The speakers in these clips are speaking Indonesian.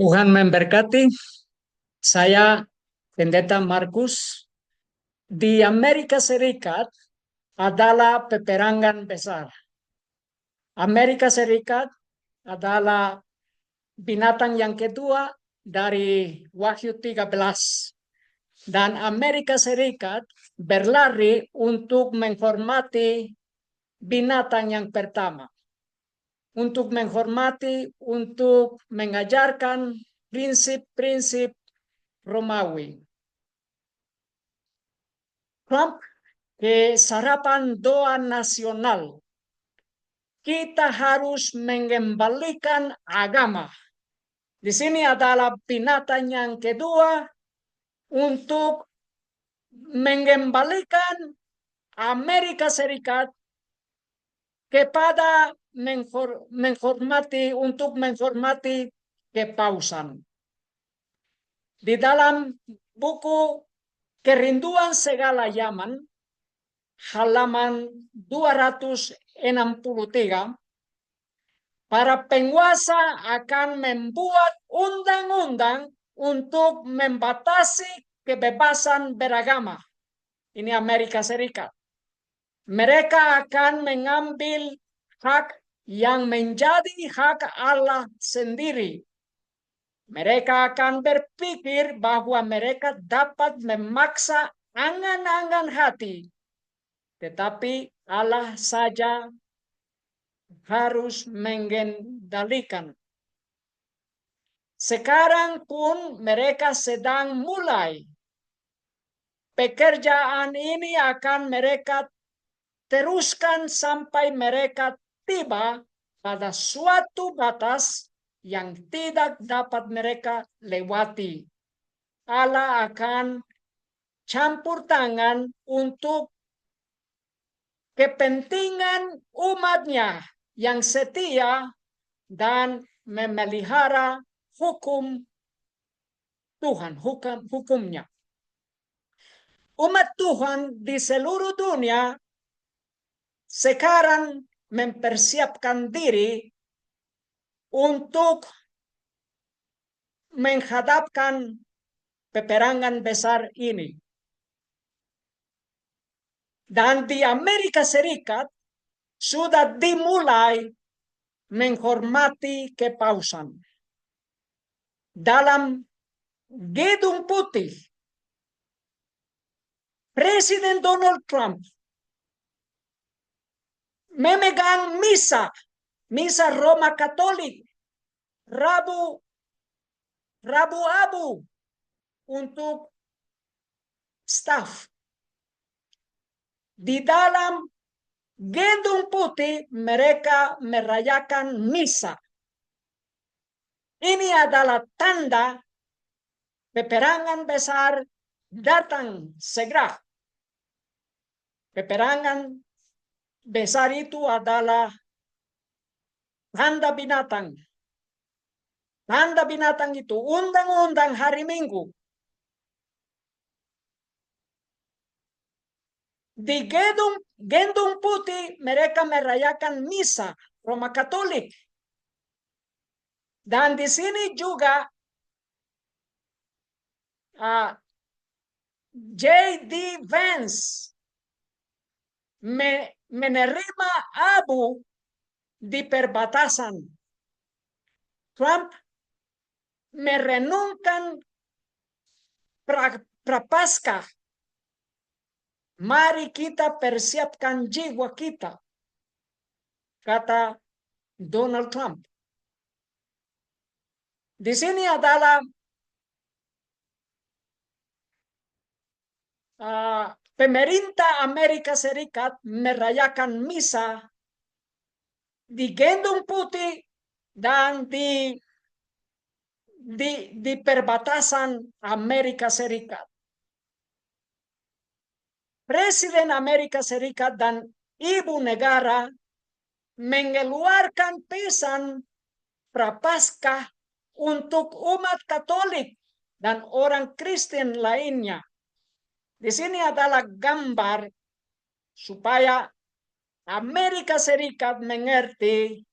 Tuhan memberkati. Saya Pendeta Markus. Di Amerika Serikat adalah peperangan besar. Amerika Serikat adalah binatang yang kedua dari Wahyu 13. Dan Amerika Serikat berlari untuk menghormati binatang yang pertama. Untuk menghormati, untuk mengajarkan prinsip-prinsip Romawi. Trump ke sarapan doa nasional. Kita harus mengembalikan agama. Di sini adalah binatang yang kedua untuk mengembalikan Amerika Serikat kepada menghormati kepausan. Di dalam buku Kerinduan Segala Zaman, halaman 263, para penguasa akan membuat undang-undang untuk membatasi kebebasan beragama. Ini Amerika Serikat. Mereka akan mengambil hak yang menjadi hak Allah sendiri. Mereka akan berpikir bahwa mereka dapat memaksa angan-angan hati, tetapi Allah saja harus mengendalikan. Sekarang pun mereka sedang mulai. Pekerjaan ini akan mereka teruskan sampai mereka tiba pada suatu batas yang tidak dapat mereka lewati. Allah akan campur tangan untuk kepentingan umatnya yang setia dan memelihara hukum Tuhan, hukumnya. Umat Tuhan di seluruh dunia sekarang mempersiapkan diri untuk menghadapkan peperangan besar ini. Dan di Amerika Serikat sudah dimulai menghormati kepausan. Dalam Gedung Putih, Presiden Donald Trump memegang misa Roma Katolik, Rabu Abu untuk staf. Di dalam Gedung Putih mereka merayakan misa. Ini adalah tanda peperangan besar datang segera. Peperangan besar itu adalah tanda binatang. Tanda binatang itu undang-undang hari Minggu. Di Gedung Putih mereka merayakan misa Roma Katolik. Dan di sini juga J.D. Vance menerima Abu di perbatasan. Trump merenungkan prapaskah. Mari kita persiapkan jiwa kita, kata Donald Trump. Di sini adalah pemerintah Amerika Serikat merayakan misa di Gedung Putih dan di perbatasan Amerika Serikat. Presiden Amerika Serikat dan ibu negara mengeluarkan pesan prapaskah untuk umat Katolik dan orang Kristen lainnya. Di sini adalah gambar supaya Amerika Serikat mengerti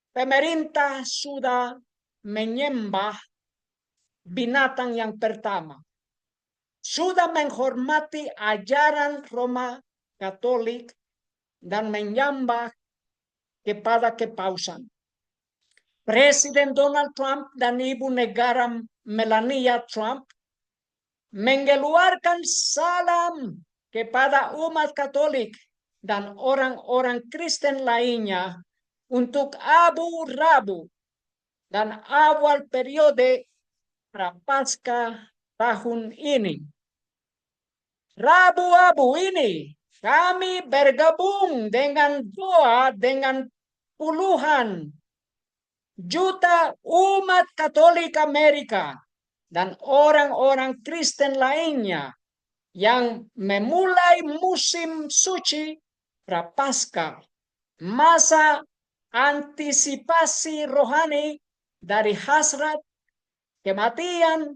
pemerintah sudah menyembah binatang yang pertama. Sudah menghormati ajaran Roma Katolik dan menyembah kepada kepausan. Presiden Donald Trump dan Ibu Negara Melania Trump mengeluarkan salam kepada umat Katolik dan orang-orang Kristen lainnya untuk Abu Rabu dan awal periode Prapaskah tahun ini. Rabu-Abu ini kami bergabung dengan doa dengan puluhan juta umat Katolik Amerika dan orang-orang Kristen lainnya yang memulai musim suci Prapaskah, masa antisipasi rohani dari hasrat, kematian,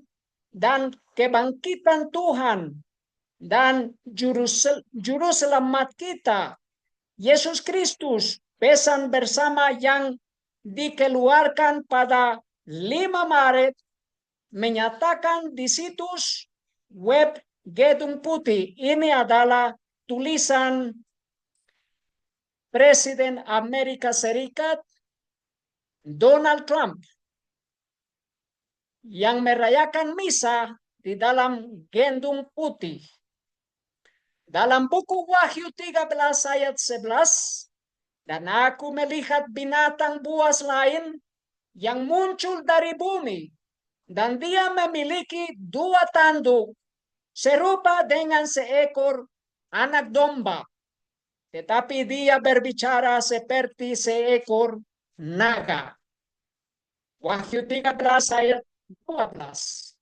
dan kebangkitan Tuhan dan juru selamat kita, Yesus Kristus, pesan bersama yang dikeluarkan pada 5 Maret menyatakan di situs web Gedung Putih. Ini adalah tulisan Presiden Amerika Serikat Donald Trump yang merayakan misa di dalam Gedung Putih. Dalam buku Wahyu 13 ayat 11, dan aku melihat binatang buas lain yang muncul dari bumi, dan dia memiliki 2 tanduk, serupa dengan seekor anak domba, tetapi dia berbicara seperti seekor naga. Wahyu 13 ayat 12.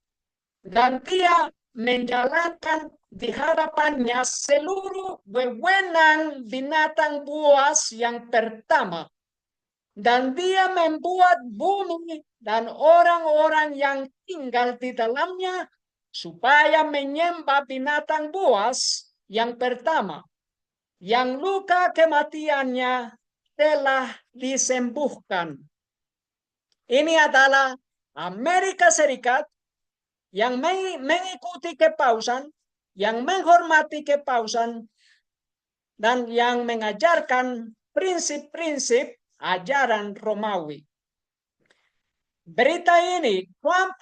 Dan dia menjalankan di hadapannya seluruh wewenang binatang buas yang pertama. Dan dia membuat bumi dan orang-orang yang tinggal di dalamnya supaya menyembah binatang buas yang pertama, yang luka kematiannya telah disembuhkan. Ini adalah Amerika Serikat yang mengikuti kepausan, yang menghormati kepausan, dan yang mengajarkan prinsip-prinsip ajaran Romawi. Berita ini, Trump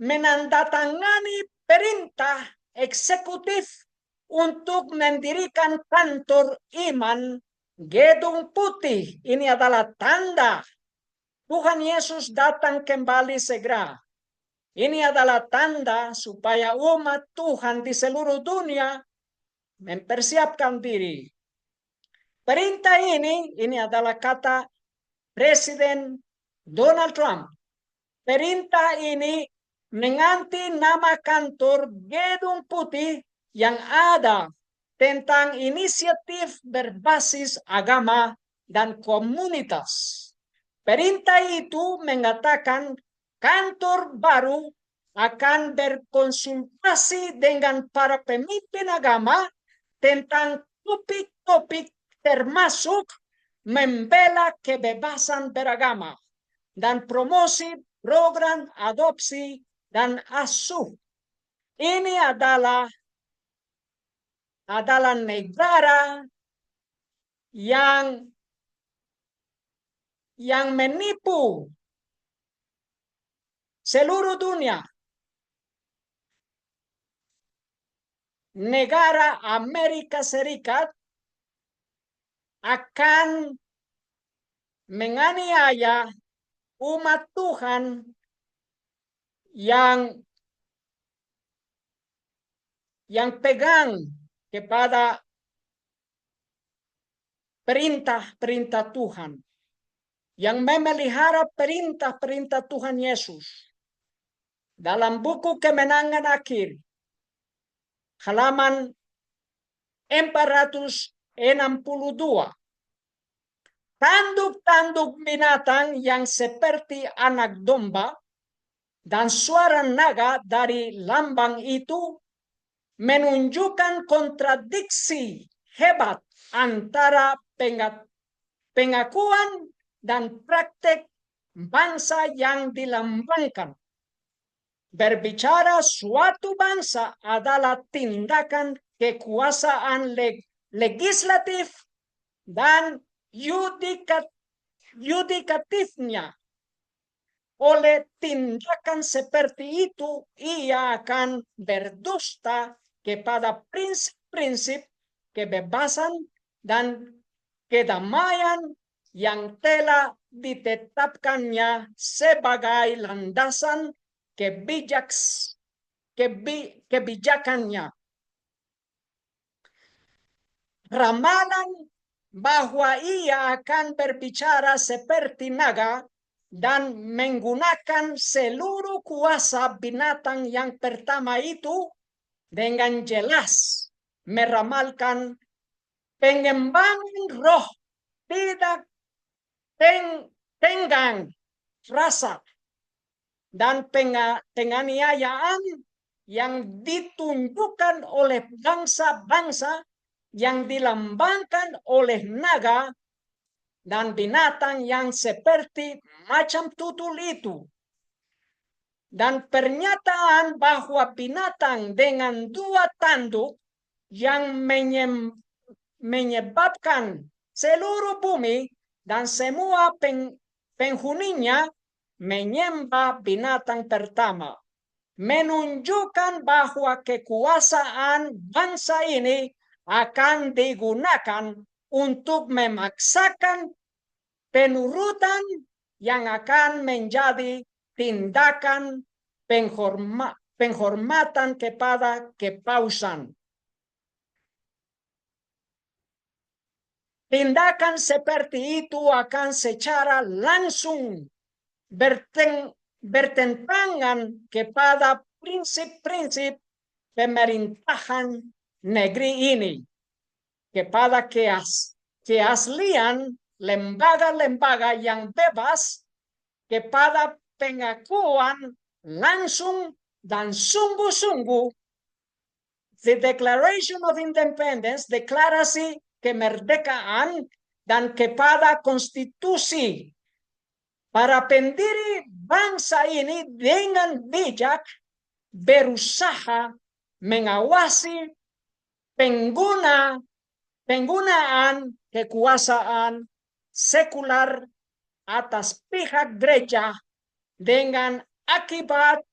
menandatangani perintah eksekutif untuk mendirikan kantor iman Gedung Putih. Ini adalah tanda Tuhan Yesus datang kembali segera. Ini adalah tanda supaya umat Tuhan di seluruh dunia mempersiapkan diri. Perintah ini adalah kata Presiden Donald Trump. Perintah ini mengganti nama kantor Gedung Putih yang ada tentang inisiatif berbasis agama dan komunitas. Perintah itu mengatakan kantor baru akan berkonsultasi dengan para pemimpin agama tentang topik-topik termasuk membela kebebasan beragama dan promosi program adopsi dan asuh. Ini adalah negara yang menipu seluruh dunia. Negara Amerika Serikat akan menganiaya umat Tuhan yang pegang kepada perintah-perintah Tuhan, yang memelihara perintah-perintah Tuhan Yesus. Dalam buku Kemenangan Akhir, halaman 462, tanduk-tanduk binatang yang seperti anak domba dan suara naga dari lambang itu menunjukkan kontradiksi hebat antara pengakuan dan praktek bangsa yang dilambangkan. Berbicara suatu bangsa adalah tindakan kekuasaan legislatif dan yudikatifnya. Oleh tindakan seperti itu, ia akan berdusta kepada prinsip-prinsip kebebasan dan kedamaian yang telah ditetapkannya sebagai landasan kebijakannya. Ramalan bahwa ia akan berbicara seperti naga dan menggunakan seluruh kuasa binatang yang pertama itu dengan jelas meramalkan pengembangan roh tidak tenggang rasa dan penganiayaan yang ditunjukkan oleh bangsa-bangsa yang dilambangkan oleh naga dan binatang yang seperti macam tutul itu. Dan pernyataan bahwa binatang dengan dua tanduk yang menyebabkan seluruh bumi dan semua penghuninya menyembah binatang pertama menunjukkan bahwa kekuasaan bangsa ini akan digunakan untuk memaksakan penurutan yang akan menjadi tindakan penghormatan kepada kepausan. Tindakan seperti itu akan secara langsung bertentangan kepada prinsip-prinsip pemerintahan negeri ini, kepada keaslian lembaga-lembaga yang bebas, kepada pengakuan langsung dan sungguh-sungguh the Declaration of Independence, deklarasi kemerdekaan, dan kepada konstitusi. Para pendiri bangsa ini dengan bijak berusaha mengawasi penggunaan kekuasaan sekular atas pihak gereja dengan akibat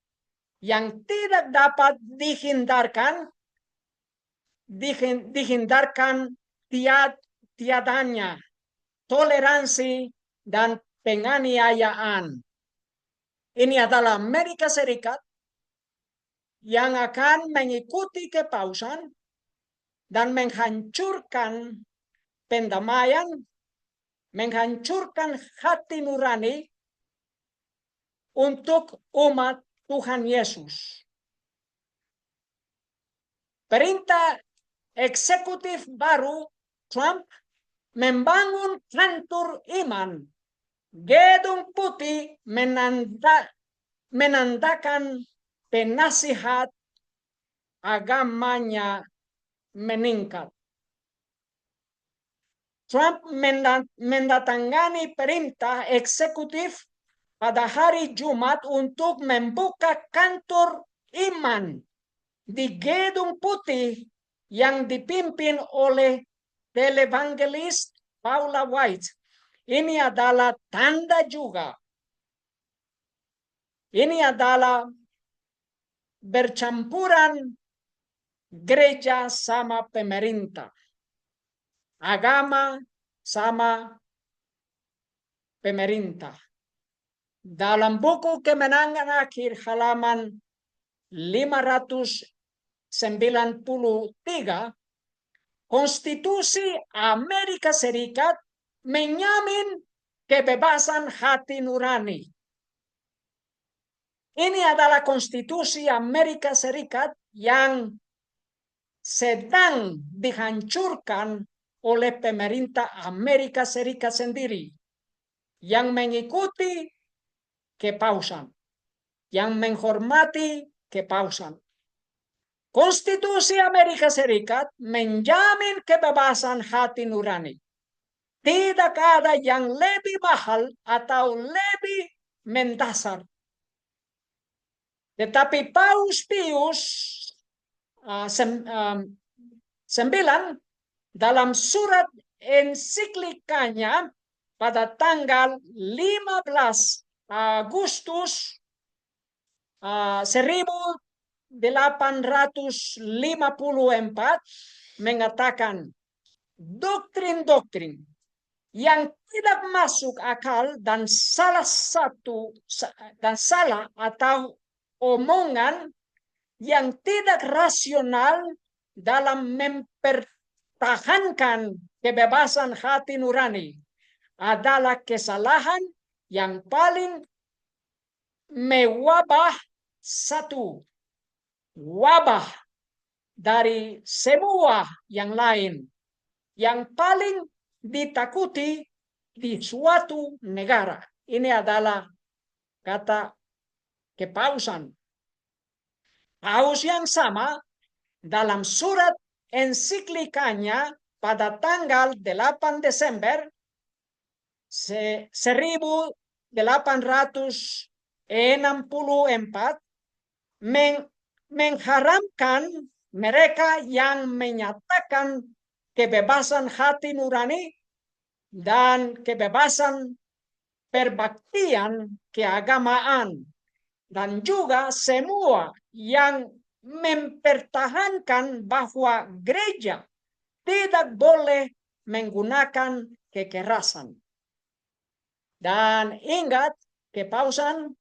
yang tidak dapat dihindarkan tiadanya toleransi dan penganiayaan. Ini adalah Amerika Serikat yang akan mengikuti kepausan dan menghancurkan pendamaian, menghancurkan hati nurani untuk umat Tuhan Yesus. Perintah eksekutif baru Trump membangun kantor iman. Gedung Putih menandakan penasihat agamanya meningkat. Trump mendatangani perintah eksekutif pada hari Jumat untuk membuka kantor iman di Gedung Putih yang dipimpin oleh televangelis Paula White. Ini adalah tanda juga. Ini adalah bercampuran gereja sama pemerintah. Agama sama pemerintah. Dalam buku Kemenangan Akhir halaman 593, Konstitusi Amerika Serikat menjamin kebebasan hati nurani. Ini adalah konstitusi Amerika Serikat yang sedang dihancurkan oleh pemerintah Amerika Serikat sendiri, yang mengikuti kepausan, yang menghormati kepausan. Konstitusi Amerika Serikat menjamin kebebasan hati nurani. Tidak ada yang lebih mahal atau lebih mendasar. Tetapi Paus Pius 9 dalam surat ensiklikanya pada tanggal 15 Agustus 1854 mengatakan doktrin-doktrin yang tidak masuk akal dan salah atau omongan yang tidak rasional dalam mempertahankan kebebasan hati nurani adalah kesalahan yang paling mewabah, satu wabah dari semua yang lain, yang paling ditakuti di suatu negara. Ini adalah kata kepausan. Paus yang sama dalam surat ensiklikanya pada tanggal 8 Desember 1864 mengharamkan mereka yang menyatakan kebebasan hati nurani dan kebebasan perbaktian keagamaan, dan juga semua yang mempertahankan bahwa gereja tidak boleh menggunakan kekerasan. Dan ingat, kepausan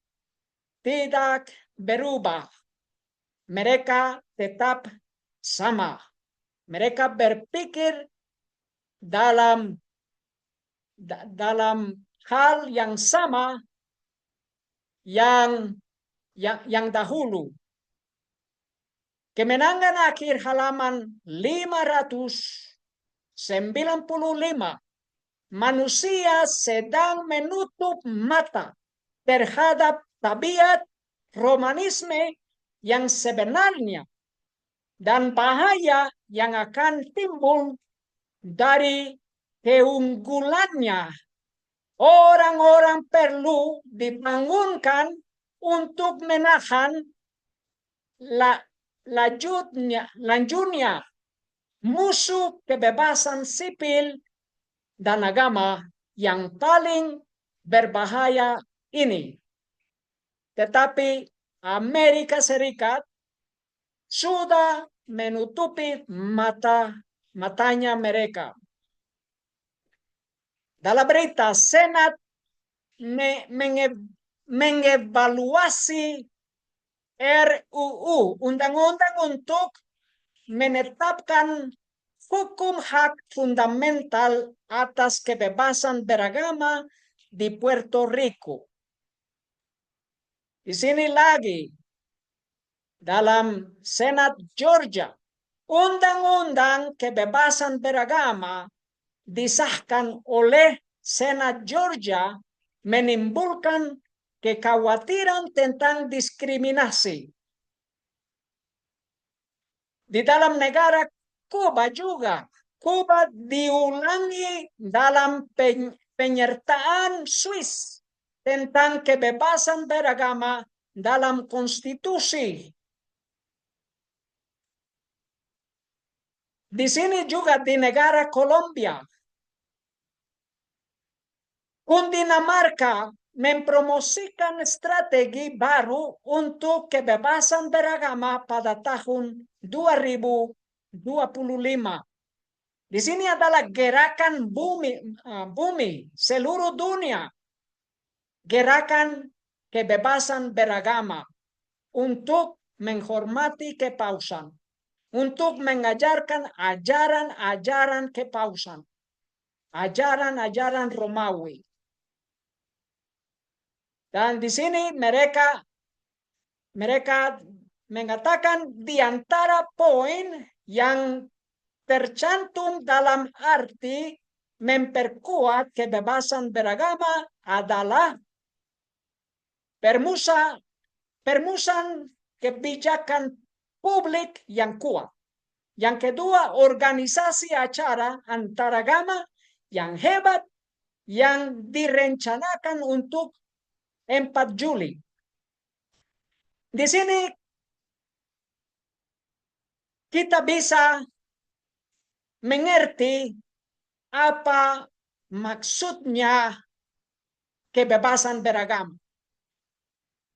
tidak berubah. Mereka tetap sama. Mereka berpikir dalam hal yang sama yang dahulu. Kemenangan akhir halaman 595. Manusia sedang menutup mata terhadap tabiat Romanisme yang sebenarnya dan bahaya yang akan timbul dari keunggulannya. Orang-orang perlu dibangunkan untuk menahan lanjutnya musuh kebebasan sipil dan agama yang paling berbahaya ini. Tetapi Amerika Serikat sudah menutupi matanya mereka. Dalam berita, Senat mengevaluasi RUU, undang-undang untuk menetapkan hukum hak fundamental atas kebebasan beragama di Puerto Rico. Di sini lagi, dalam Senat Georgia, undang-undang kebebasan beragama disahkan oleh Senat Georgia menimbulkan kekhawatiran tentang diskriminasi. Di dalam negara Kuba juga, Kuba diulangi dalam penyertaan Swiss tentang kebebasan beragama dalam konstitusi. Di sini juga di negara Kolombia, Cundinamarca mempromosikan strategi baru untuk kebebasan beragama pada tahun 2025. Di sini adalah gerakan bumi seluruh dunia, gerakan kebebasan beragama untuk menghormati kepausan, untuk mengajarkan ajaran-ajaran kepausan, ajaran-ajaran Romawi. Dan di sini mereka mengatakan di antara poin yang tercantum dalam arti memperkuat kebebasan beragama adalah permusuhan kebijakan publik yang kuat. Yang kedua, organisasi acara antaragama yang hebat yang direncanakan untuk 4 Juli. Di sini kita bisa mengerti apa maksudnya kebebasan beragama.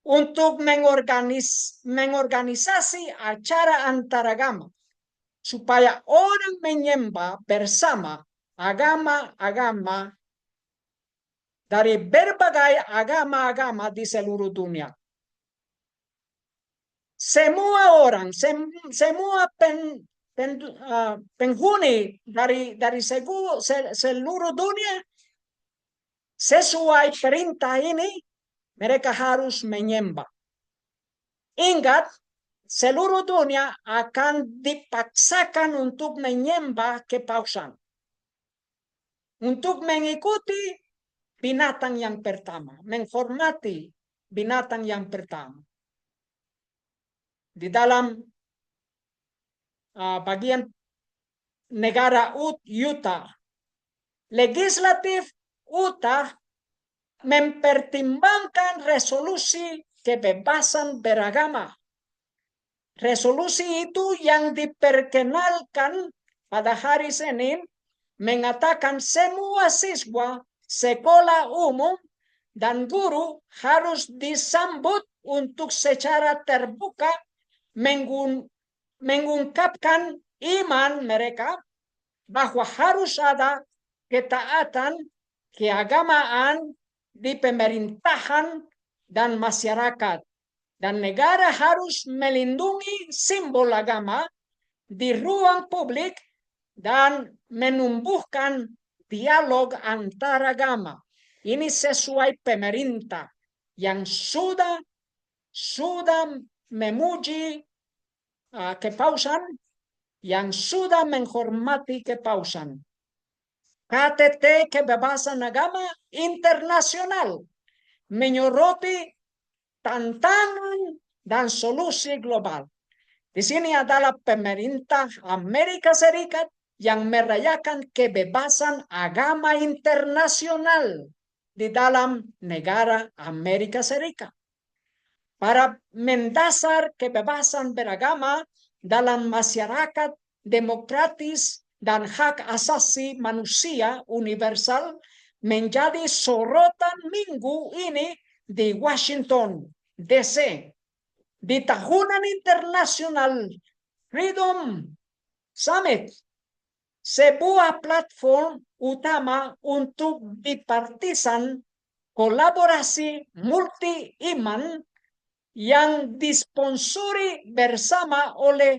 Untuk mengorganisasi acara antaragama supaya orang menyembah bersama agama-agama dari berbagai agama-agama di seluruh dunia. Semua orang, semua penghuni dari seluruh dunia sesuai perintah ini mereka harus menyembah. Ingat, seluruh dunia akan dipaksakan untuk menyembah kepausan. Untuk mengikuti binatang yang pertama, menghormati binatang yang pertama. Di dalam bagian negara Utah, legislatif Utah mempertimbangkan resolusi kebebasan beragama. Resolusi itu yang diperkenalkan pada hari Senin mengatakan semua siswa sekolah umum dan guru harus disambut untuk secara terbuka mengungkapkan iman mereka bahwa harus ada ketaatan keagamaan di pemerintahan dan masyarakat, dan negara harus melindungi simbol agama di ruang publik dan menumbuhkan dialog antaragama. Ini sesuai pemerintah yang sudah memuji kepausan, yang sudah menghormati kepausan. KTT kebebasan agama internasional menyoroti tantangan dan solusi global. Di sini adalah pemerintah Amerika Serikat yang merayakan kebebasan agama internasional di dalam negara Amerika Serikat. Para mendasar kebebasan beragama dalam masyarakat demokratis dan hak asasi manusia universal menjadi sorotan minggu ini di Washington, D.C. Di Tahunan Internasional Freedom Summit, sebuah platform utama untuk bipartisan kolaborasi multi-iman yang disponsori bersama oleh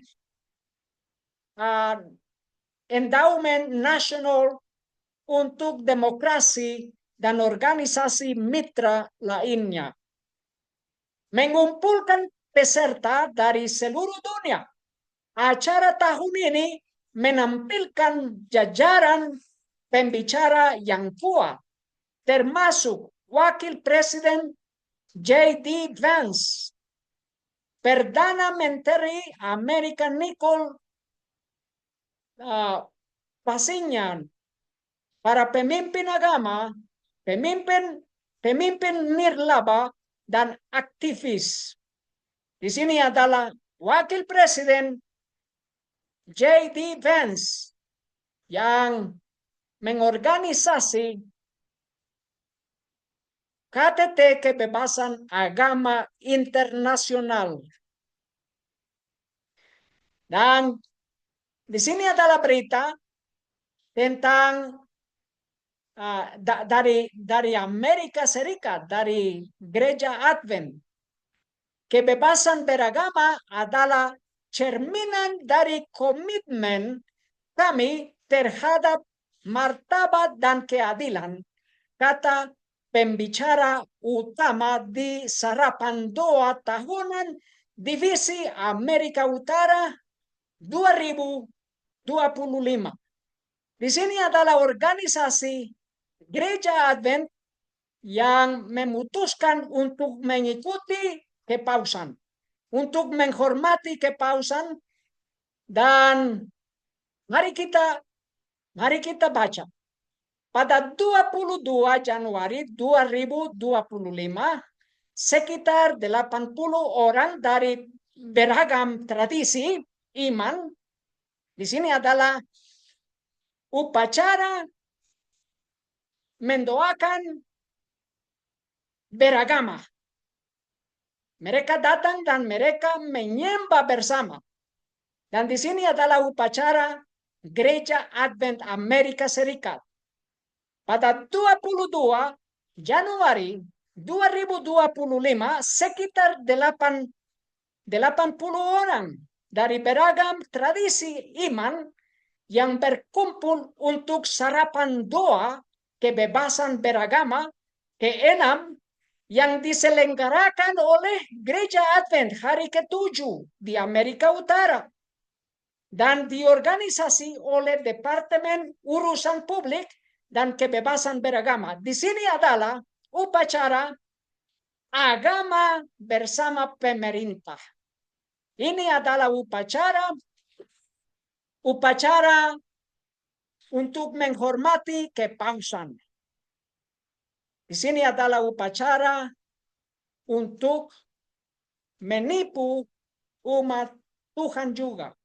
Endowment Nasional untuk Demokrasi dan organisasi mitra lainnya. Mengumpulkan peserta dari seluruh dunia. Acara tahun ini menampilkan jajaran pembicara yang kuat, termasuk Wakil Presiden J.D. Vance, Perdana Menteri Amerika Nicole Pashinyan, para pemimpin agama, pemimpin nirlaba, dan aktivis. Di sini adalah Wakil Presiden J.D. Vance yang mengorganisasi KTT Kebebasan Agama Internasional. Dan di sini adalah berita tentang dari Amerika Serikat, dari Gereja Advent. Kebebasan beragama adalah cerminan dari komitmen kami terhadap martabat dan keadilan, kata pembicara utama di sarapan doa tahunan Divisi Amerika Utara 2025. Di sini adalah organisasi Gereja Advent yang memutuskan untuk mengikuti kepausan, untuk menghormati kepausan, dan mari kita baca. Pada 22 Januari 2025, sekitar 80 orang dari beragam tradisi iman. Di sini adalah upacara mendoakan beragama. Mereka datang dan mereka menyembah bersama. Dan di sini adalah upacara Gereja Advent Amerika Serikat. Pada 22 Januari 2025, sekitar 80 orang dari beragam tradisi iman yang berkumpul untuk sarapan doa kebebasan beragama ke-6 yang diselenggarakan oleh Gereja Advent hari ke-7 di Amerika Utara dan diorganisasi oleh Departemen Urusan Publik dan Kebebasan Beragama. Di sini adalah upacara agama bersama pemerintah. Ini adalah upacara untuk menghormati kepausan. Di sini adalah upacara untuk menipu umat Tuhan juga.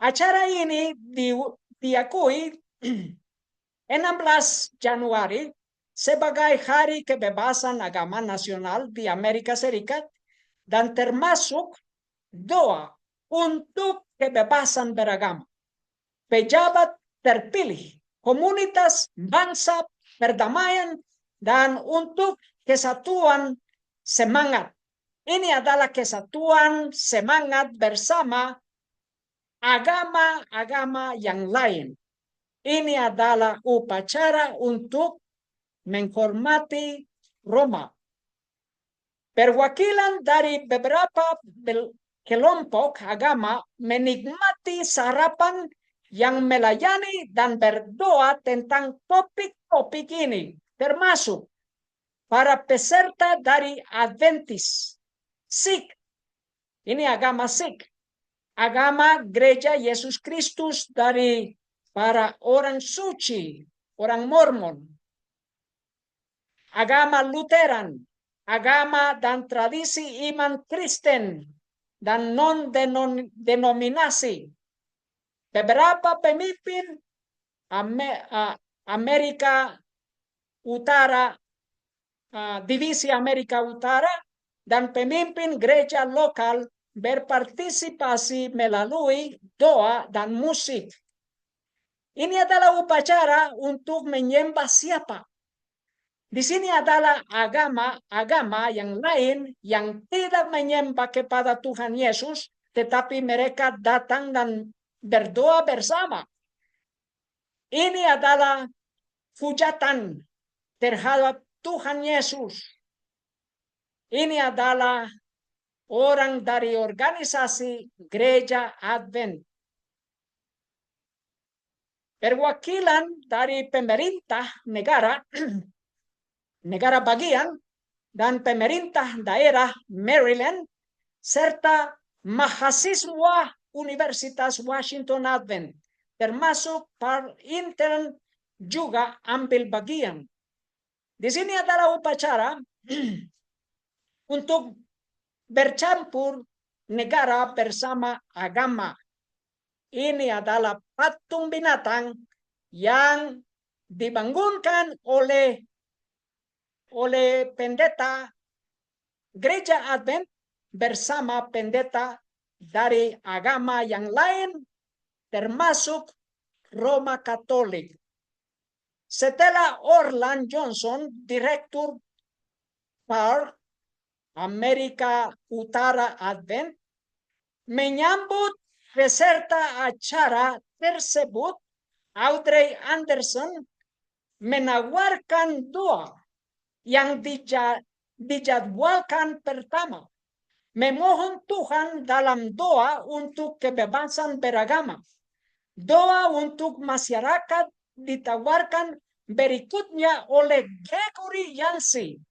Acara ini diakui 16 Januari sebagai Hari Kebebasan Agama Nasional di Amerika Serikat dan termasuk doa untuk kebebasan beragama. Pejabat terpilih, komunitas, bangsa, perdamaian, dan untuk kesatuan semangat. Ini adalah kesatuan semangat bersama agama-agama yang lain. Ini adalah upacara untuk menghormati Roma. Perwakilan dari beberapa kelompok agama menikmati sarapan yang melayani dan berdoa tentang topik-topik ini, termasuk para peserta dari Adventis, Sikh, ini agama Sikh, agama Gereja Yesus Kristus dari para orang suci, orang Mormon, agama Lutheran, agama dan tradisi iman Kristen dan non-denominasi. Beberapa pemimpin Amerika Utara, Divisi Amerika Utara, dan pemimpin gereja lokal berpartisipasi melalui doa dan musik. Ini adalah upacara untuk menyembah siapa? Di sini adalah agama yang lain yang tidak menyembah kepada Tuhan Yesus, tetapi mereka datang dan berdoa bersama. Ini adalah hujatan terhadap Tuhan Yesus. Ini adalah orang dari organisasi Gereja Advent. Perwakilan dari pemerintah negara bagian dan pemerintah daerah Maryland serta mahasiswa Universitas Washington Advent termasuk para intern juga ambil bagian. Di sini adalah upacara untuk bercampur negara bersama agama. Ini adalah patung binatang yang dibangunkan oleh pendeta Gereja Advent bersama pendeta dari agama yang lain, termasuk Roma Katolik. Setelah Orland Johnson, Direktur PAR Amerika Utara Advent, menyambut peserta acara tersebut, Audrey Anderson menawarkan doa yang dijadwalkan pertama, memohon Tuhan dalam doa untuk kebebasan beragama. Doa untuk masyarakat ditawarkan berikutnya oleh Gregory Yancey,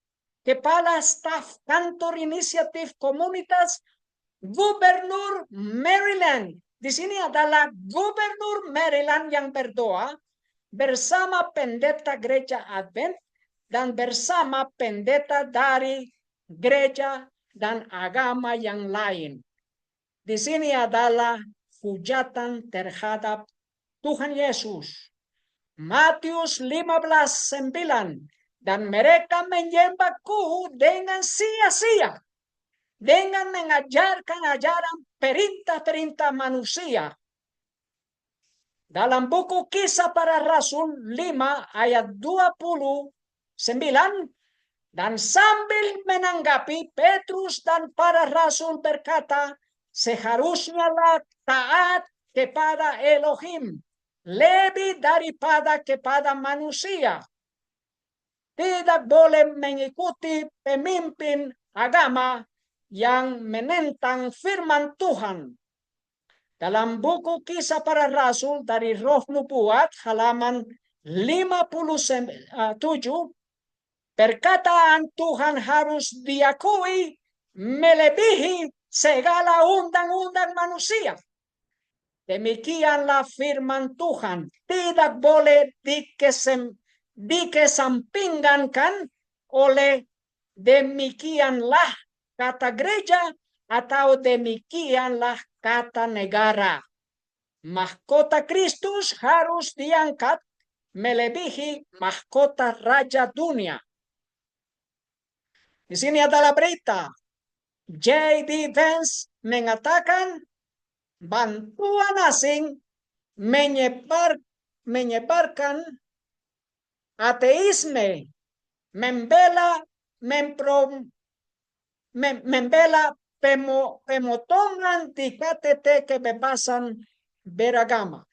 Kepala Staf Kantor Inisiatif Komunitas Gubernur Maryland. Di sini adalah Gubernur Maryland yang berdoa bersama pendeta Gereja Advent dan bersama pendeta dari gereja, dan agama yang lain. Di sini adalah hujatan terhadap Tuhan Yesus. Matius 15:9. Dan mereka menyembahku dengan sia-sia, dengan mengajarkan ajaran perintah-perintah manusia. Dalam buku Kisah Para Rasul 5 ayat 29, dan sambil menanggapi, Petrus dan para rasul berkata, seharusnya taat kepada Elohim lebih daripada kepada manusia. Tidak boleh mengikuti pemimpin agama yang menentang firman Tuhan. Dalam buku Kisah Para Rasul dari Roh Nubuat halaman 57, perkataan Tuhan harus diakui melebihi segala undang-undang manusia. Demikianlah firman Tuhan, tidak boleh dikesampingkan oleh demikianlah kata gereja atau demikianlah kata negara. Mahkota Kristus harus diangkat melebihi mahkota raja dunia. Di sini adalah berita. J.D. Vance mengatakan bantuan asing menyebarkan ateisme, membela pemotongan di KTT kebebasan beragama.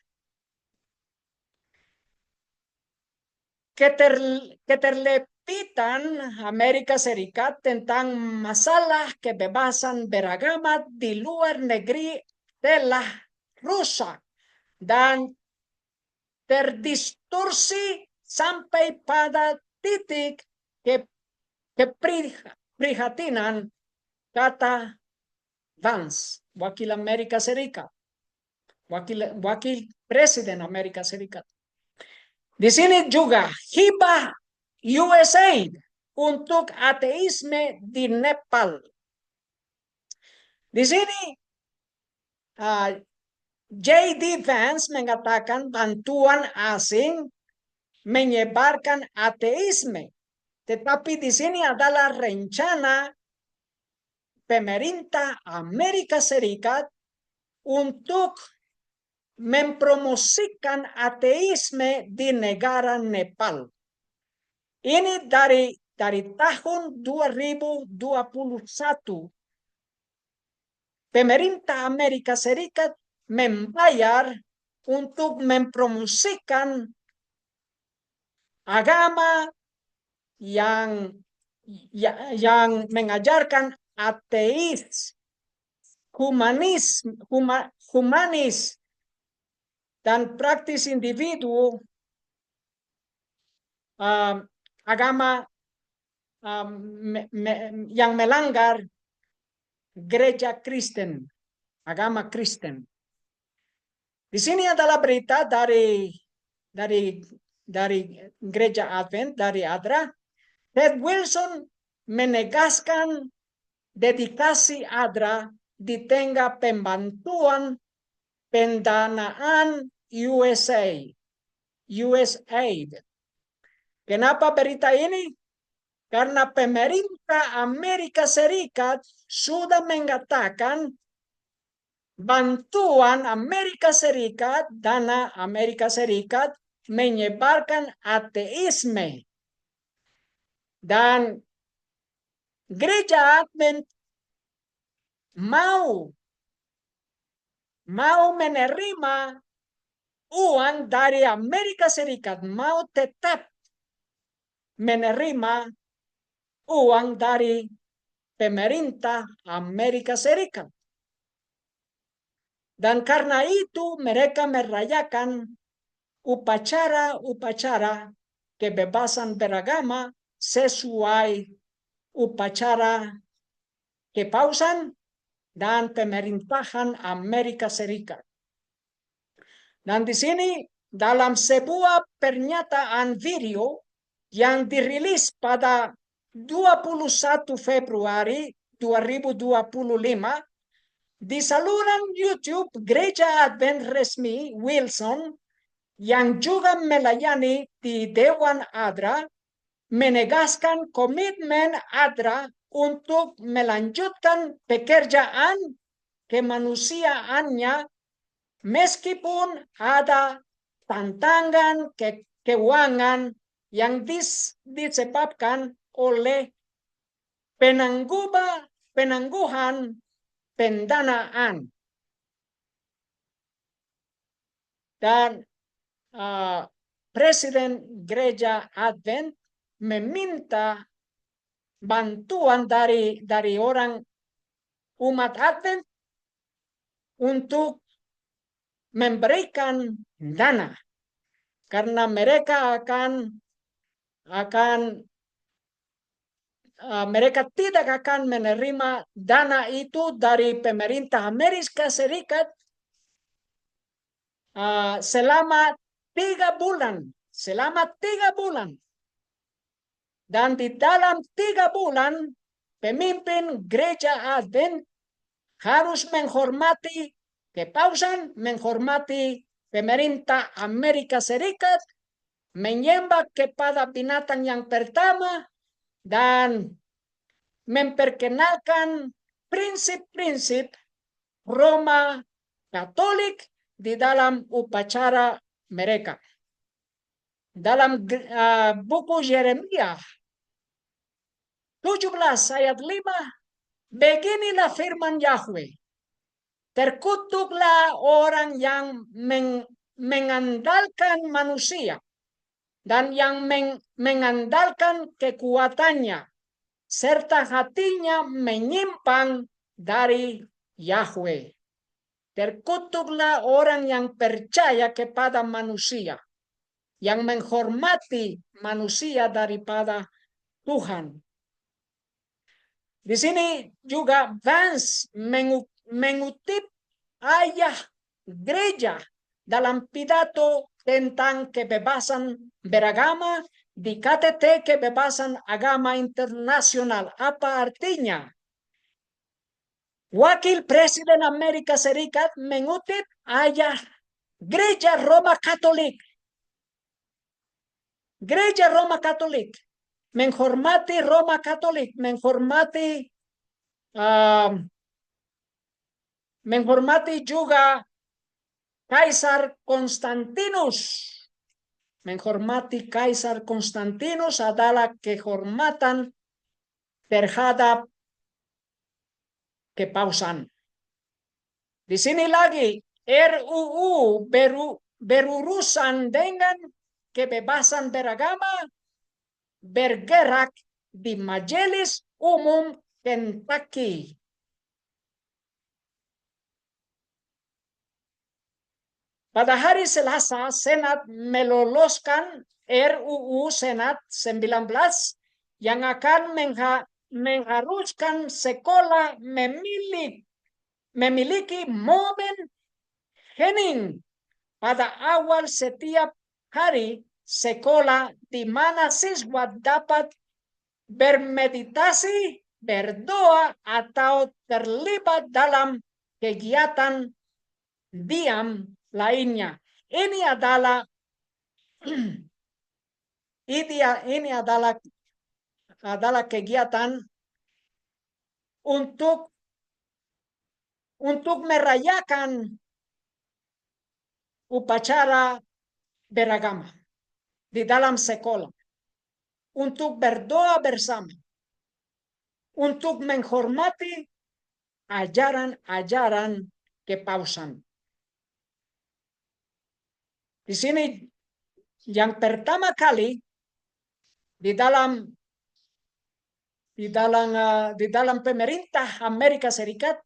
Keterlibatan Amerika Serikat tentang masalah kebebasan beragama di luar negeri telah rusak dan terdistorsi sampai pada titik keprihatinan, kata Vance, wakil Amerika Serikat, wakil Presiden Amerika Serikat. Di sini juga hibah USAID untuk ateisme di Nepal. Di sini J.D. Vance mengatakan bantuan asing menyebarkan ateisme, tetapi di sini adalah rencana pemerintah Amerika Serikat untuk mempromosikan ateisme di negara Nepal. Ini dari tahun 2021. Pemerintah Amerika Serikat membayar untuk mempromosikan agama yang mengajarkan ateis, humanis dan praktis individu, agama yang melanggar gereja Kristen, agama Kristen. Di sini adalah berita dari gereja Advent, dari ADRA. Ted Wilson menegaskan dedikasi ADRA di tengah pembantuan pendanaan USAID. Kenapa berita ini? Karena pemerintah Amerika Serikat sudah mengatakan bantuan Amerika Serikat, dana Amerika Serikat menyebarkan ateisme. Dan gereja Advent mau menerima uang dari Amerika Serikat, mau tetap menerima uang dari pemerintah Amerika Serikat. Dan karena itu mereka merayakan upacara kebebasan beragama sesuai upacara kepausan dan pemerintahan Amerika Serikat. Dan di sini dalam sebuah pernyataan video yang dirilis pada 21 Februari 2025 di saluran YouTube Gereja Advent Resmi Wilson yang juga melayani di Dewan Adra menegaskan komitmen Adra untuk melanjutkan pekerjaan kemanusiaannya meskipun ada tantangan keuangan yang disebabkan oleh penangguhan pendanaan. Dan Presiden Gereja Advent meminta bantuan dari orang umat Advent untuk memberikan dana karena mereka mereka tidak akan menerima dana itu dari pemerintah Amerika Serikat selama 3 bulan. Dan di dalam 3 bulan, pemimpin Gereja Advent harus menghormati kepausan, menghormati pemerintah Amerika Serikat, menyembah kepada binatang yang pertama, dan memperkenalkan prinsip-prinsip Roma Katolik di dalam upacara mereka. Dalam buku Yeremia 17 ayat 5, beginilah firman Yahweh. Terkutuklah orang yang mengandalkan manusia dan yang mengandalkan kekuatannya, serta hatinya menyimpang dari Yahweh. Terkutuklah orang yang percaya kepada manusia, yang menghormati manusia daripada Tuhan. Di sini juga Vance mengutip ayah gereja dalam pidato tentang kebebasan beragama di KTT Kebebasan Agama Internasional. Apa artinya? Wakil Presiden Amerika Serikat mengutip ayah Gereja Roma Katolik. Gereja Roma Katolik menghormati Roma Katolik, menghormati juga Kaisar Konstantinus. Menghormati Kaisar Konstantinus adalah kehormatan terhadap kepausan. Di sini lagi RUU berurusan dengan kebebasan beragama bergerak di Majelis Umum Kentucky. Pada hari Selasa, Senat meloloskan RUU Senat 19 yang akan mengharuskan sekolah memiliki momen hening pada awal setiap hari sekolah di mana siswa dapat bermeditasi, berdoa, atau terlibat dalam kegiatan diam lainnya. Ini adalah kegiatan untuk merayakan upacara beragama di dalam sekolah, untuk berdoa bersama, untuk menghormati ajaran-ajaran kepausan. Di sini yang pertama kali di dalam pemerintah Amerika Serikat,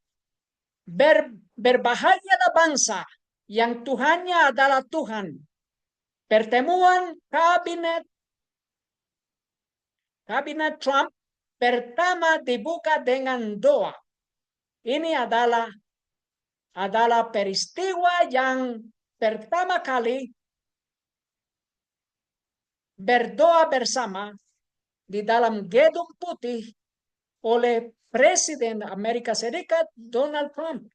berbahagialah bangsa yang Tuhannya adalah Tuhan. Pertemuan kabinet Trump pertama dibuka dengan doa. Ini adalah peristiwa yang pertama kali berdoa bersama di dalam gedung putih oleh Presiden Amerika Serikat Donald Trump.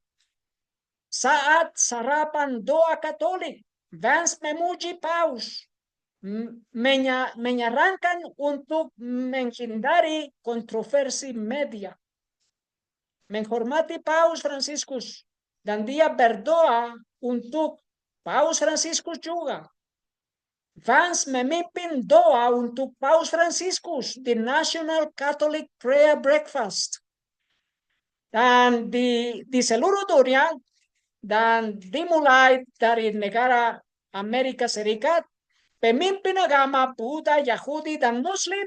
Saat sarapan doa Katolik, Vance memuji Paus, menyarankan untuk menghindari kontroversi media, menghormati Paus Franciscus, dan dia berdoa untuk Paus Franciscus juga. Vance memimpin doa untuk Paus Franciscus di National Catholic Prayer Breakfast. Dan di seluruh dunia, dan dimulai dari negara Amerika Serikat, pemimpin agama Buddha, Yahudi, dan Muslim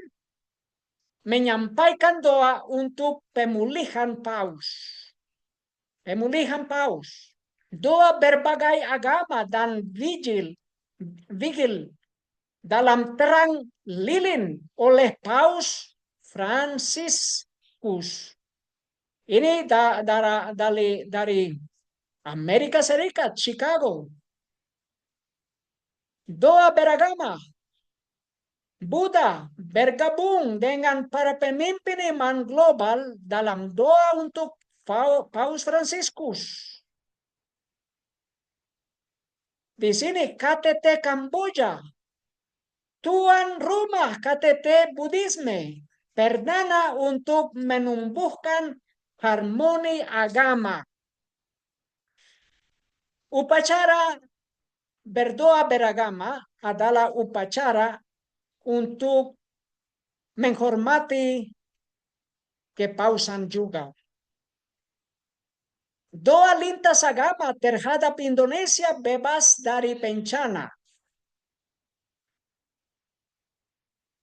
menyampaikan doa untuk pemulihan Paus. Pemulihan Paus. Doa berbagai agama dan vigil dalam terang lilin oleh Paus Franciscus. Ini dari Amerika Serikat, Chicago. Doa beragama. Buddha bergabung dengan para pemimpin iman global dalam doa untuk Paus Franciscus. Di sini KTT Kamboja, tuan rumah KTT Buddhisme, perdana untuk menumbuhkan harmoni agama. Upacara berdoa beragama adalah upacara untuk menghormati kepausan juga. Doa lintas agama terhadap Indonesia bebas dari bencana.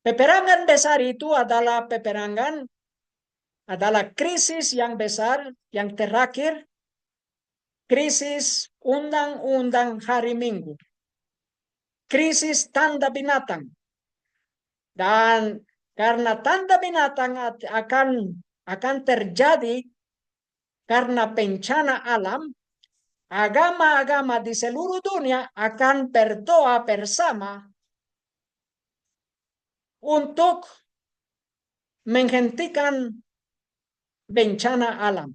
Peperangan besar itu adalah krisis yang besar, yang terakhir, krisis undang-undang hari Minggu. Krisis tanda binatang. Dan karena tanda binatang akan terjadi karena bencana alam, agama-agama di seluruh dunia akan berdoa bersama untuk menghentikan bencana alam.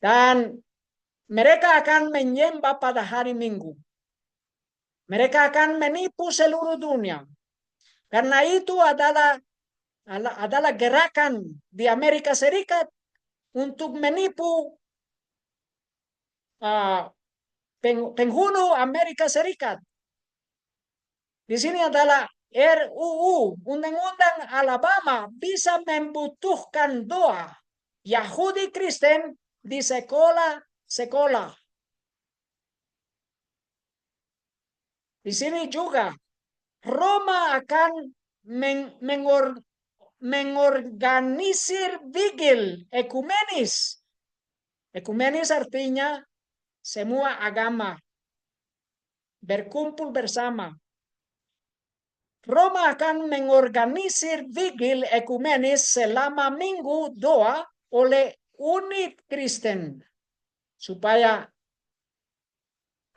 Dan mereka akan menyembah pada hari Minggu. Mereka akan menipu seluruh dunia. Karena itu adalah gerakan di Amerika Serikat untuk menipu penghulu Amerika Serikat. Di sini adalah RUU, Undang-Undang Alabama bisa membutuhkan doa Yahudi Kristen di sekolah. Di sini juga Roma akan mengorganisir vigil ekumenis. Ekumenis artinya semua agama berkumpul bersama. Roma akan mengorganisir vigil ekumenis selama minggu doa oleh unit Kristen supaya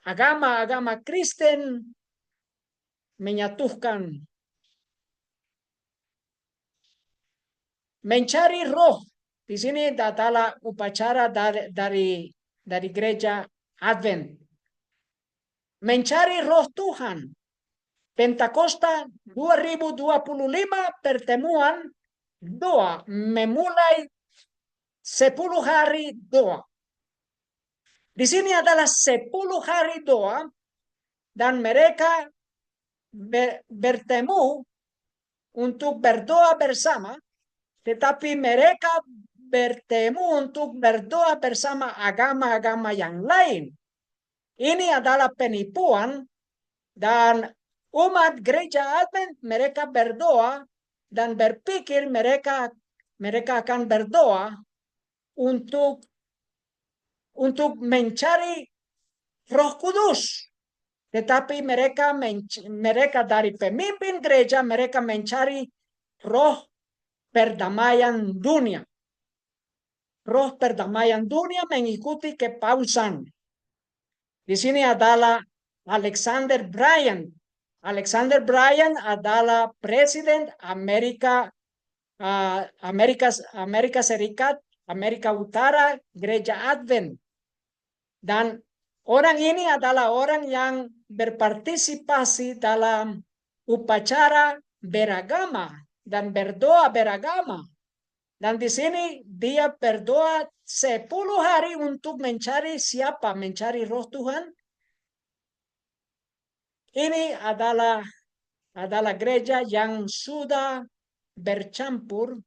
agama-agama Kristen menyatukan. Mencari roh. Di sini adalah upacara dari gereja Advent. Mencari roh Tuhan. Pentakosta 2025 pertemuan doa memulai 10 hari doa. Di sini adalah 10 hari doa dan mereka bertemu untuk berdoa bersama, tetapi mereka bertemu untuk berdoa bersama agama-agama yang lain. Ini adalah penipuan dan umat gereja Advent mereka berdoa dan berpikir mereka akan berdoa untuk mencari Roh Kudus. Tetapi mereka dari pemimpin gereja mereka mencari roh perdamaian dunia. Roh perdamaian dunia mengikuti kepausan. Di sini adalah Alexander Bryan, Alexander Bryan adalah Presiden Amerika Serikat, Amerika Utara, Gereja Advent. Dan orang ini adalah orang yang berpartisipasi dalam upacara beragama dan berdoa beragama. Dan di sini dia berdoa 10 hari untuk mencari siapa? Mencari roh Tuhan. Ini adalah gereja yang sudah bercampur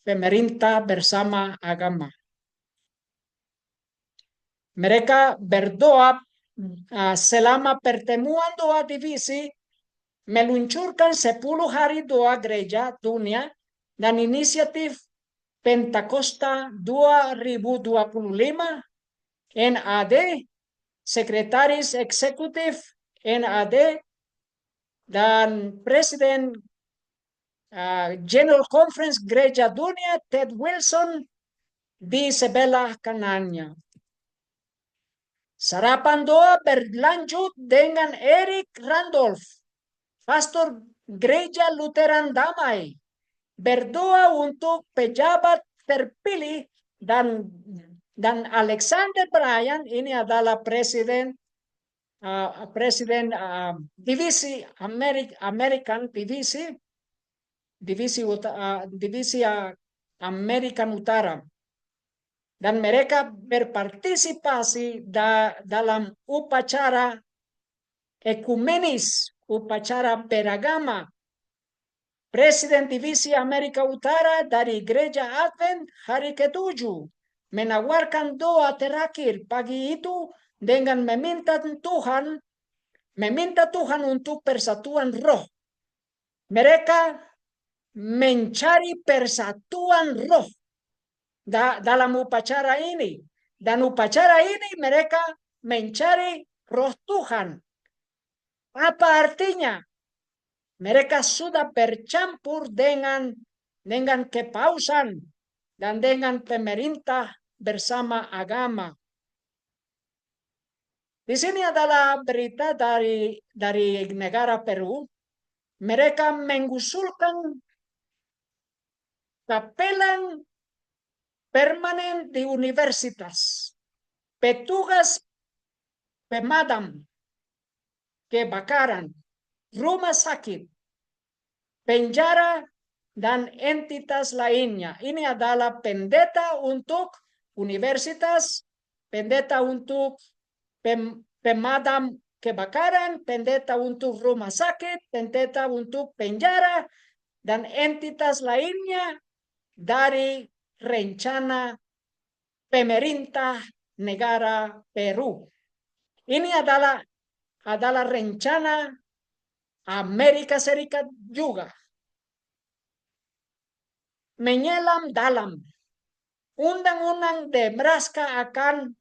pemerintah bersama agama. Mereka berdoa selama pertemuan doa divisi, meluncurkan 10 hari doa gereja dunia dan inisiatif Pentakosta 2025 NAD, Sekretaris Eksekutif NAD, dan Presiden General Conference Gereja Dunia Ted Wilson di sebelah kanannya. Sarapan doa berlanjut dengan Eric Randolph, pastor Gereja Lutheran Damai, berdoa untuk pejabat terpilih dan Alexander Bryan ini adalah presiden divisi American divisi American Utara. Dan mereka berpartisipasi dalam upacara ekumenis, upacara beragama. Presiden Divisi Amerika Utara dari Gereja Advent hari ke-7 menawarkan doa terakhir pagi itu dengan meminta Tuhan untuk persatuan roh. Mereka mencari persatuan roh dalam upacara ini. Dan upacara ini mereka mencari roh Tuhan. Apa artinya? Mereka sudah bercampur dengan kepausan dan dengan pemerintah bersama agama. Di sini adalah berita dari negara Peru. Mereka mengusulkan kapelan permanen di universitas, petugas pemadam kebakaran, rumah sakit, penjara, dan entitas lainnya. Ini adalah pendeta untuk universitas, pendeta untuk pemadam kebakaran, pendeta untuk rumah sakit, pendeta untuk penjara, dan entitas lainnya dari rencana pemerintah negara Peru. Ini adalah rencana Amerika Serikat juga. Menyelam dalam undang-undang Nebraska akan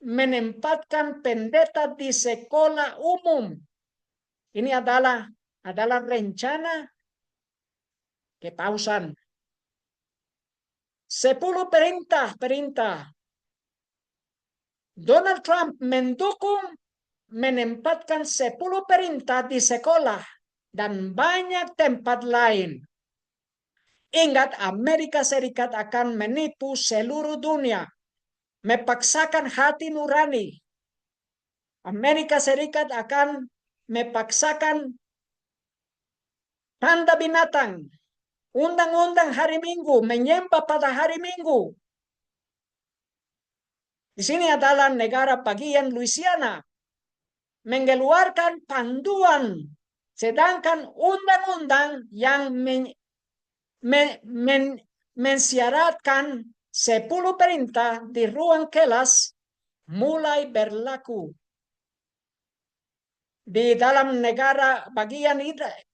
menempatkan pendeta di sekolah umum. Ini adalah rencana kepausan. 10 perintah. Donald Trump mendukung menempatkan 10 perintah di sekolah dan banyak tempat lain. Ingat, Amerika Serikat akan menipu seluruh dunia, memaksakan hati nurani. Amerika Serikat akan memaksakan tanda binatang, undang-undang hari Minggu, menyembah pada hari Minggu. Di sini adalah negara bagian Louisiana mengeluarkan panduan, sedangkan undang-undang yang mensyaratkan 10 perintah di ruang kelas mulai berlaku. Di dalam negara bagian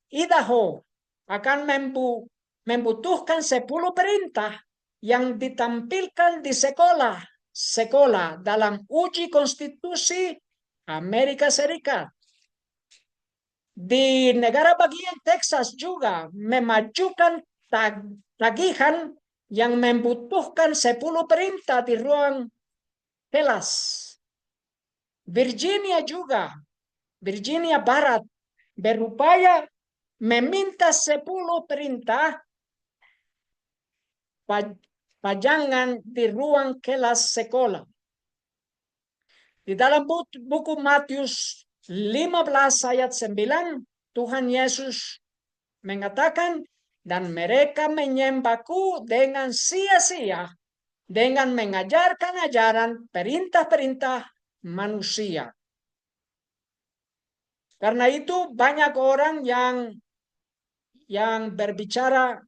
Idaho akan membutuhkan 10 perintah yang ditampilkan di sekolah dalam uji konstitusi Amerika Serikat. Di negara bagian Texas juga memajukan tagihan yang membutuhkan 10 perintah di ruang kelas. Virginia juga, Virginia Barat, berupaya meminta 10 perintah pajangan di ruang kelas sekolah. Di dalam buku Matius 15 ayat 9, Tuhan Yesus mengatakan, dan mereka menyembahku dengan sia-sia, dengan mengajarkan ajaran perintah-perintah manusia. Karena itu banyak orang yang berbicara,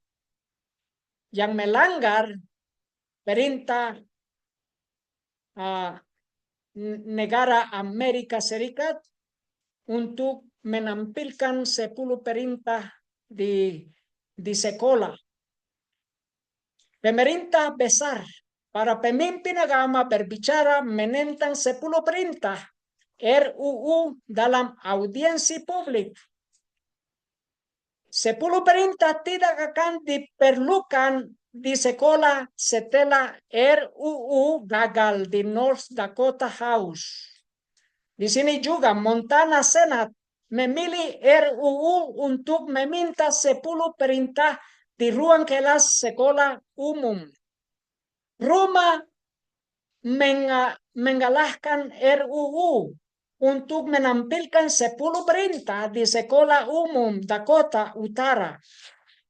yang melanggar perintah negara Amerika Serikat untuk menampilkan 10 perintah di sekolah. Pemerintah besar, para pemimpin agama berbicara menentang 10 perintah RUU dalam audiensi publik. 10 perintah tidak akan diperlukan di sekolah setelah RUU gagal di North Dakota House. Di sini juga Montana Senate memilih RUU untuk meminta 10 perintah di ruang kelas sekolah umum. Roma mengalahkan RUU untuk menampilkan 10 perintah di sekolah umum Dakota Utara,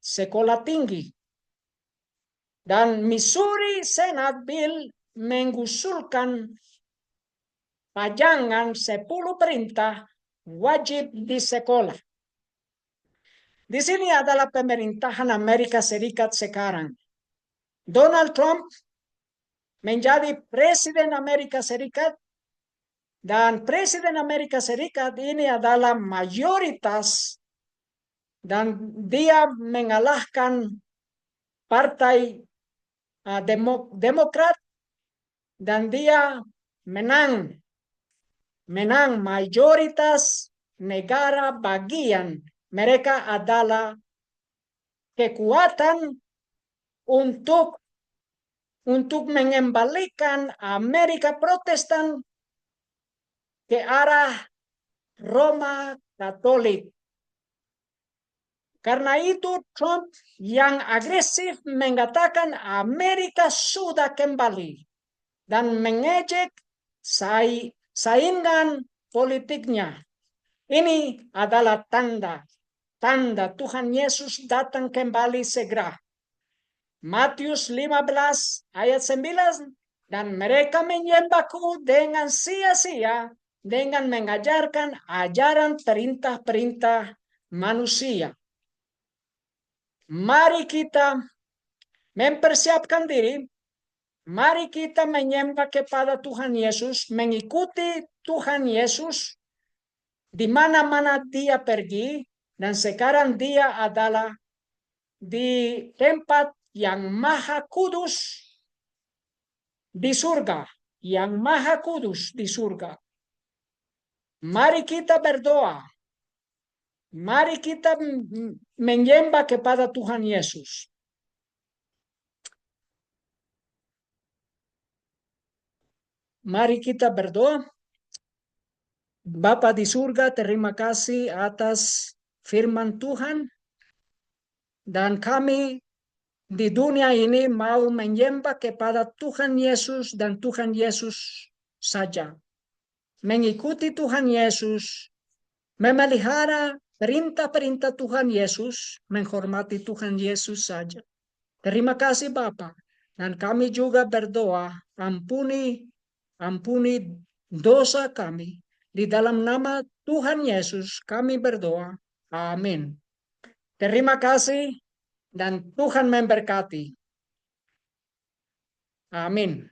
sekolah tinggi. Dan Missouri Senate Bill mengusulkan pajangan 10 perintah wajib di sekolah. Di sini adalah pemerintahan Amerika Serikat sekarang. Donald Trump menjadi Presiden Amerika Serikat, dan Presiden Amerika Serikat ini adalah mayoritas, dan dia mengalahkan partai Demokrat, dan dia menang mayoritas negara bagian. Mereka adalah kekuatan untuk mengembalikan Amerika Protestan ke arah Roma Katolik. Karena itu Trump yang agresif mengatakan Amerika sudah kembali dan mengejek saingan politiknya. Ini adalah tanda Tuhan Yesus datang kembali segera. Matius 15 ayat 9, dan mereka menyembahku dengan sia-sia, dengan mengajarkan ajaran perintah-perintah manusia. Mari kita mempersiapkan diri. Mari kita menyembah kepada Tuhan Yesus, mengikuti Tuhan Yesus di mana-mana dia pergi, dan sekarang dia adalah di tempat yang maha kudus di surga, yang maha kudus di surga. Mari kita berdoa. Mari kita menyembah kepada Tuhan Yesus. Mari kita berdoa. Bapa di surga, terima kasih atas firman Tuhan. Dan kami di dunia ini mau menyembah kepada Tuhan Yesus dan Tuhan Yesus saja. Mengikuti Tuhan Yesus, memelihara perintah-perintah Tuhan Yesus, menghormati Tuhan Yesus saja. Terima kasih Bapa. Dan kami juga berdoa, ampuni dosa kami. Di dalam nama Tuhan Yesus kami berdoa. Amin. Terima kasih dan Tuhan memberkati. Amin.